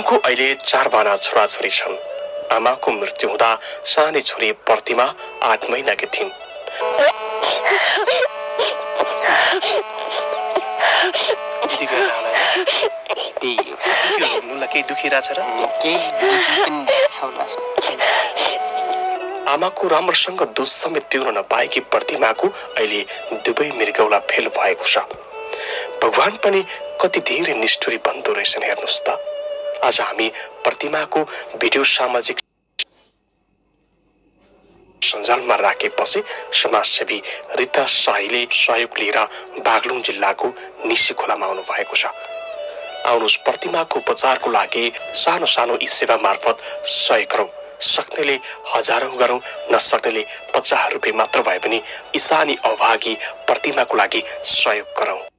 उनको अहिले 4 जना छोराछोरी छन्। आमाको मृत्यु हुँदा सानै छोरी प्रतिमा 8 महिनाकी थिइन्। केही दुखिरहेछ र? आमाको राम्रोसँग दुध समेत पिउन नपाएकी प्रतिमाको अहिले दुवै मृगौला फेल भएको छ। भगवान पनि कति धेरै निष्ठुरी बन्दो रहेछन् हेर्नुहोस् त। आज हामी प्रतिमाको भिडियो सामाजिक सञ्जालमा राखेपछि समाजसेवी रिता शाहीले सहयोग लिएर बागलुङ जिल्लाको निसी खोलामा आउनु भएको छ। आउनुहोस् प्रतिमाको उपचारको लागि सानो सानो यी सेवा मार्फत सहयोग गरौँ। सक्नेले हजारौं गरौँ, नसक्नेले 50 रुपियाँ मात्र भए पनि यी सानी अभागी प्रतिमाको लागि सहयोग गरौँ।